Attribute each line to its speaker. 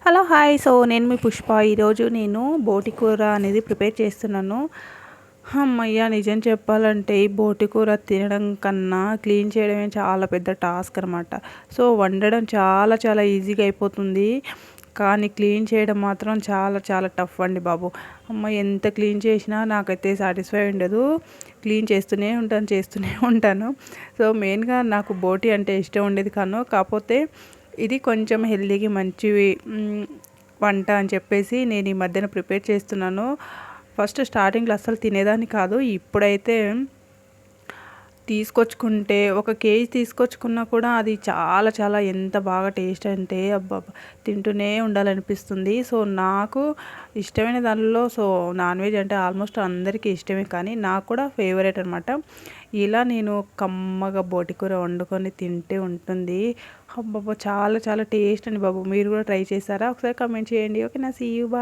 Speaker 1: Hello hi. So నేను మీ పుష్ప. ఈరోజు నేను బోటి కూర అనేది ప్రిపేర్ చేస్తున్నాను. హమ్మయ్య! నిజం చెప్పాలంటే ఈ బోటి కూర తినడం కన్నా క్లీన్ చేయడమే చాలా పెద్ద టాస్క్ అనమాట. సో వండడం చాలా చాలా ఈజీగా అయిపోతుంది. కానీ క్లీన్ చేయడం మాత్రం చాలా చాలా టఫ్ అండి బాబు. అమ్మ ఎంత క్లీన్ చేసినా నాకైతే సాటిస్ఫై ఉండదు. క్లీన్ చేస్తూనే ఉంటాను. సో మెయిన్గా నాకు బోటి అంటే ఇష్టం ఉండేది కాకపోతే ఇది కొంచెం హెల్తీకి మంచివి వంట అని చెప్పేసి నేను ఈ మధ్యన ప్రిపేర్ చేస్తున్నాను. ఫస్ట్ స్టార్టింగ్లో అస్సలు తినేదాన్ని కాదు. ఇప్పుడైతే తీసుకొచ్చుకుంటే ఒక కేజీ తీసుకొచ్చుకున్నా కూడా అది చాలా చాలా ఎంత బాగా టేస్ట్ అంటే అబ్బా తింటూనే ఉండాలనిపిస్తుంది. సో నాకు ఇష్టమైన దానిలో నాన్ వెజ్ అంటే ఆల్మోస్ట్ అందరికీ ఇష్టమే, కానీ నాకు కూడా ఫేవరెట్ అనమాట. ఇలా నేను కమ్మగా బోటి కూర వండుకొని తింటే ఉంటుంది. అబ్బబ్బా చాలా చాలా టేస్ట్ అండి బాబు. మీరు కూడా ట్రై చేశారా? ఒకసారి కామెంట్ చేయండి. ఓకే నా సీ యూ. బాయ్.